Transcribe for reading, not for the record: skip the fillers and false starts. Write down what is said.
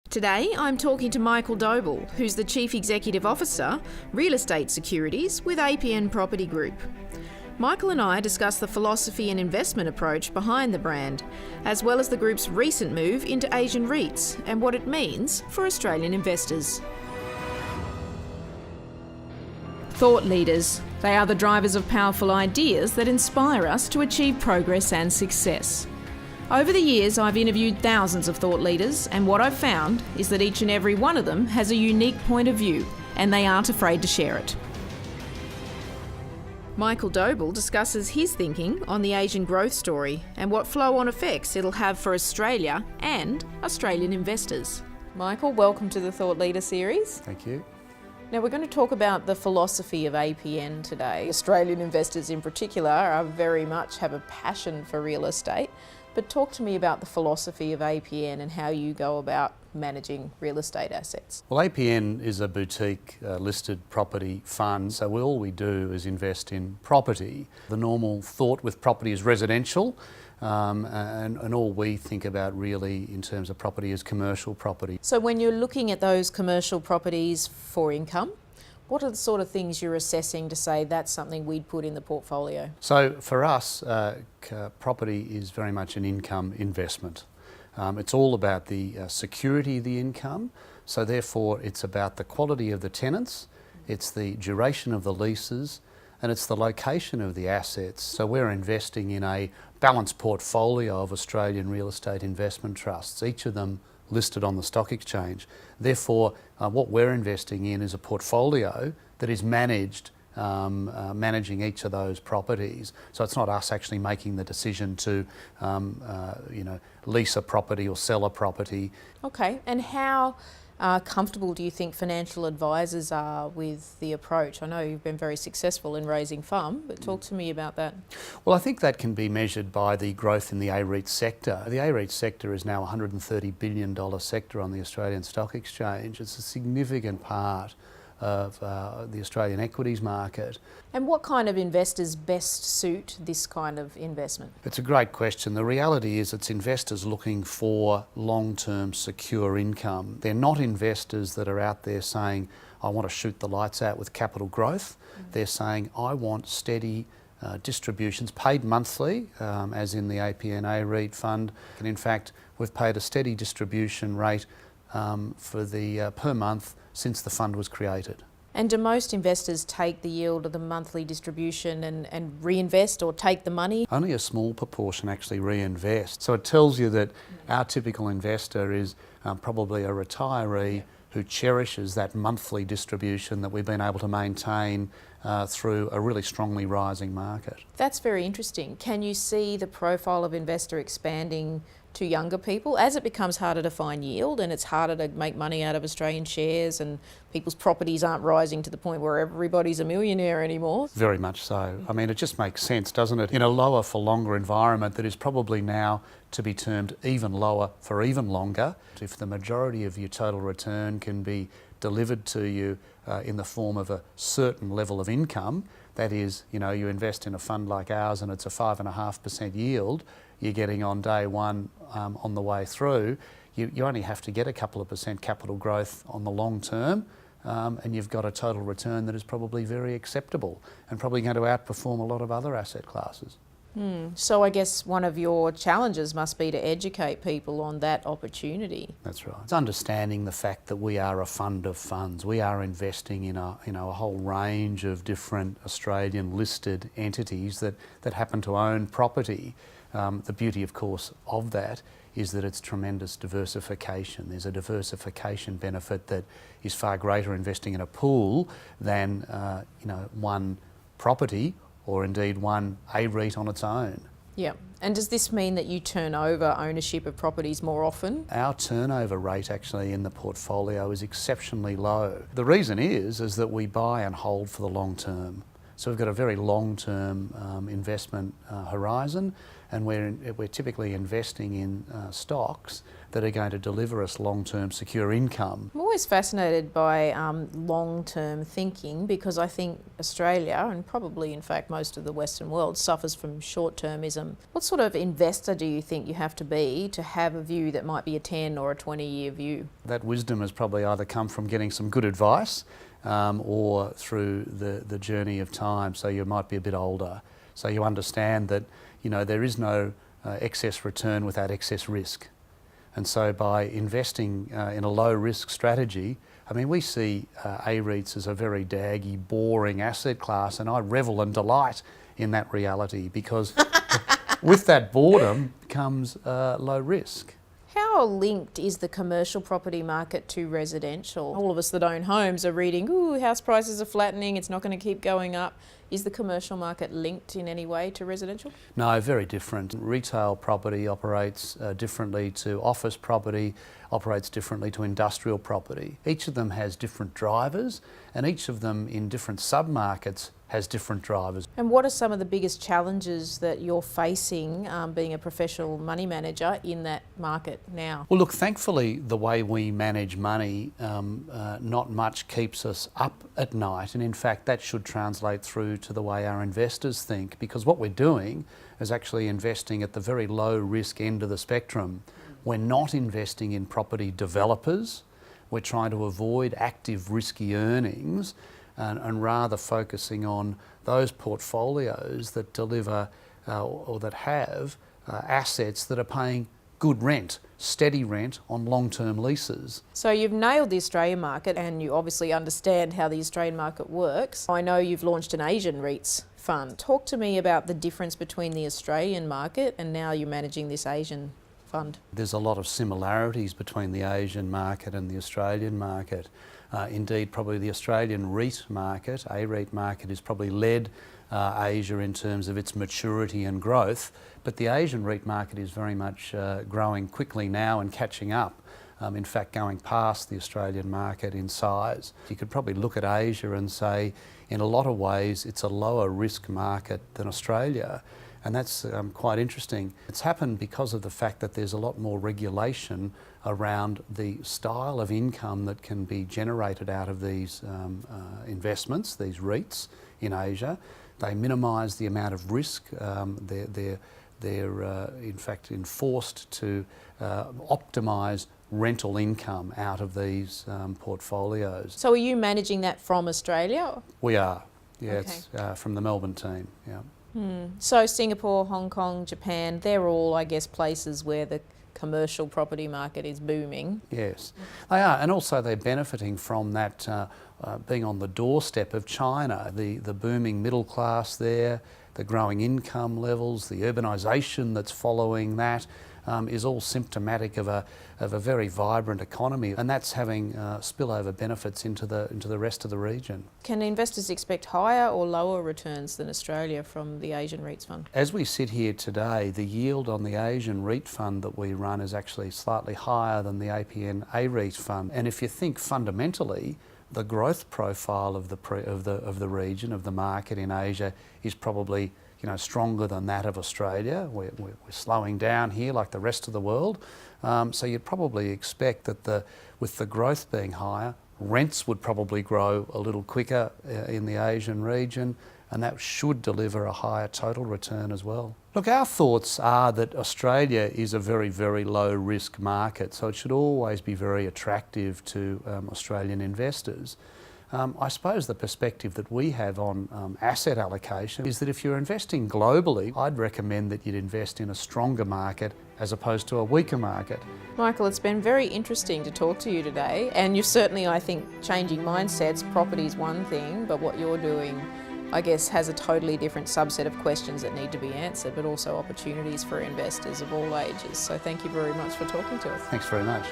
Today, I'm talking to Michael Doble, who's the Chief Executive Officer, Real Estate Securities with APN Property Group. Michael and I discuss the philosophy and investment approach behind the brand, as well as the group's recent move into Asian REITs and what it means for Australian investors. Thought leaders. They are the drivers of powerful ideas that inspire us to achieve progress and success. Over the years, I've interviewed thousands of thought leaders, and what I've found is that each and every one of them has a unique point of view, and they aren't afraid to share it. Michael Doble discusses his thinking on the Asian growth story and what flow-on effects it'll have for Australia and Australian investors. Michael, welcome to the Thought Leader series. Thank you. Now we're going to talk about the philosophy of APN today. Australian investors in particular are very much have a passion for real estate. But talk to me about the philosophy of APN and how you go about managing real estate assets. Well, APN is a boutique listed property fund, so all we do is invest in property. The normal thought with property is residential, and all we think about really in terms of property is commercial property. So when you're looking at those commercial properties for income, what are the sort of things you're assessing to say that's something we'd put in the portfolio? So for us, property is very much an income investment. It's all about the security of the income, so therefore it's about the quality of the tenants, it's the duration of the leases, and it's the location of the assets. So we're investing in a balanced portfolio of Australian real estate investment trusts, each of them listed on the stock exchange. Therefore, what we're investing in is a portfolio that is managed, managing each of those properties. So it's not us actually making the decision to, lease a property or sell a property. Okay, and how comfortable do you think financial advisors are with the approach? I know you've been very successful in raising FUM, but talk to me about that. Well, I think that can be measured by the growth in the AREIT sector. The AREIT sector is now a $130 billion sector on the Australian Stock Exchange. It's a significant part of the Australian equities market. And what kind of investors best suit this kind of investment? It's a great question. The reality is it's investors looking for long-term secure income. They're not investors that are out there saying, I want to shoot the lights out with capital growth. They're saying, I want steady distributions paid monthly, as in the APN AREIT fund. And in fact, we've paid a steady distribution rate for the per month since the fund was created. And do most investors take the yield of the monthly distribution and reinvest or take the money? Only a small proportion actually reinvest. So it tells you that our typical investor is probably a retiree who cherishes that monthly distribution that we've been able to maintain through a really strongly rising market. That's very interesting. Can you see the profile of investor expanding to younger people as it becomes harder to find yield and it's harder to make money out of Australian shares and people's properties aren't rising to the point where everybody's a millionaire anymore? Very much so. I mean, it just makes sense, doesn't it? In a lower for longer environment that is probably now to be termed even lower for even longer, if the majority of your total return can be delivered to you in the form of a certain level of income, that is, you invest in a fund like ours and it's a 5.5% yield, you're getting on day one on the way through, you only have to get a couple of percent capital growth on the long term, and you've got a total return that is probably very acceptable and probably going to outperform a lot of other asset classes. So I guess one of your challenges must be to educate people on that opportunity. That's right. It's understanding the fact that we are a fund of funds. We are investing in a whole range of different Australian listed entities that happen to own property. The beauty, of course, of that is that it's tremendous diversification. There's a diversification benefit that is far greater investing in a pool than one property or indeed one AREIT on its own. Yeah. And does this mean that you turn over ownership of properties more often? Our turnover rate actually in the portfolio is exceptionally low. The reason is that we buy and hold for the long term. So we've got a very long-term investment horizon, and we're typically investing in stocks that are going to deliver us long-term secure income. I'm always fascinated by long-term thinking, because I think Australia, and probably in fact most of the Western world, suffers from short-termism. What sort of investor do you think you have to be to have a view that might be a 10 or a 20-year view? That wisdom has probably either come from getting some good advice or through the journey of time, so you might be a bit older. So you understand that, you know, there is no excess return without excess risk. And so by investing in a low risk strategy, I mean, we see A-REITs as a very daggy, boring asset class, and I revel and delight in that reality, because with that boredom comes low risk. How linked is the commercial property market to residential? All of us that own homes are reading, ooh, house prices are flattening, it's not going to keep going up. Is the commercial market linked in any way to residential? No, very different. Retail property operates differently to office property, operates differently to industrial property. Each of them has different drivers, and each of them in different sub-markets has different drivers. And what are some of the biggest challenges that you're facing being a professional money manager in that market now? Well, look, thankfully the way we manage money, not much keeps us up at night, and in fact that should translate through to the way our investors think, because what we're doing is actually investing at the very low risk end of the spectrum. We're not investing in property developers. We're trying to avoid active risky earnings and rather focusing on those portfolios that deliver or that have assets that are paying good rent, steady rent on long-term leases. So you've nailed the Australian market, and you obviously understand how the Australian market works. I know you've launched an Asian REITs fund. Talk to me about the difference between the Australian market and now you're managing this Asian fund. There's a lot of similarities between the Asian market and the Australian market. Indeed, probably the Australian REIT market, A-REIT market, has probably led Asia in terms of its maturity and growth, but the Asian REIT market is very much growing quickly now and catching up. In fact, going past the Australian market in size. You could probably look at Asia and say, in a lot of ways, it's a lower risk market than Australia. And that's quite interesting. It's happened because of the fact that there's a lot more regulation around the style of income that can be generated out of these investments, these REITs in Asia. They minimise the amount of risk. They're in fact enforced to optimise rental income out of these portfolios. So are you managing that from Australia? We are, yeah, Okay. It's from the Melbourne team, yeah. So Singapore, Hong Kong, Japan, they're all, I guess, places where the commercial property market is booming. Yes, they are, and also they're benefiting from that being on the doorstep of China, the booming middle class there, the growing income levels, the urbanisation that's following that is all symptomatic of a very vibrant economy, and that's having spillover benefits into the rest of the region. Can investors expect higher or lower returns than Australia from the Asian REITs fund? As we sit here today, the yield on the Asian REIT fund that we run is actually slightly higher than the APN A-REIT fund. And if you think fundamentally, the growth profile of the region, of the market in Asia, is probably, you know, stronger than that of Australia. We're slowing down here like the rest of the world. So you'd probably expect that with the growth being higher, rents would probably grow a little quicker in the Asian region, and that should deliver a higher total return as well. Look, our thoughts are that Australia is a very, very low risk market, so it should always be very attractive to Australian investors. I suppose the perspective that we have on asset allocation is that if you're investing globally, I'd recommend that you'd invest in a stronger market as opposed to a weaker market. Michael, it's been very interesting to talk to you today, and you're certainly, I think, changing mindsets. Property is one thing, but what you're doing, I guess, has a totally different subset of questions that need to be answered, but also opportunities for investors of all ages. So thank you very much for talking to us. Thanks very much.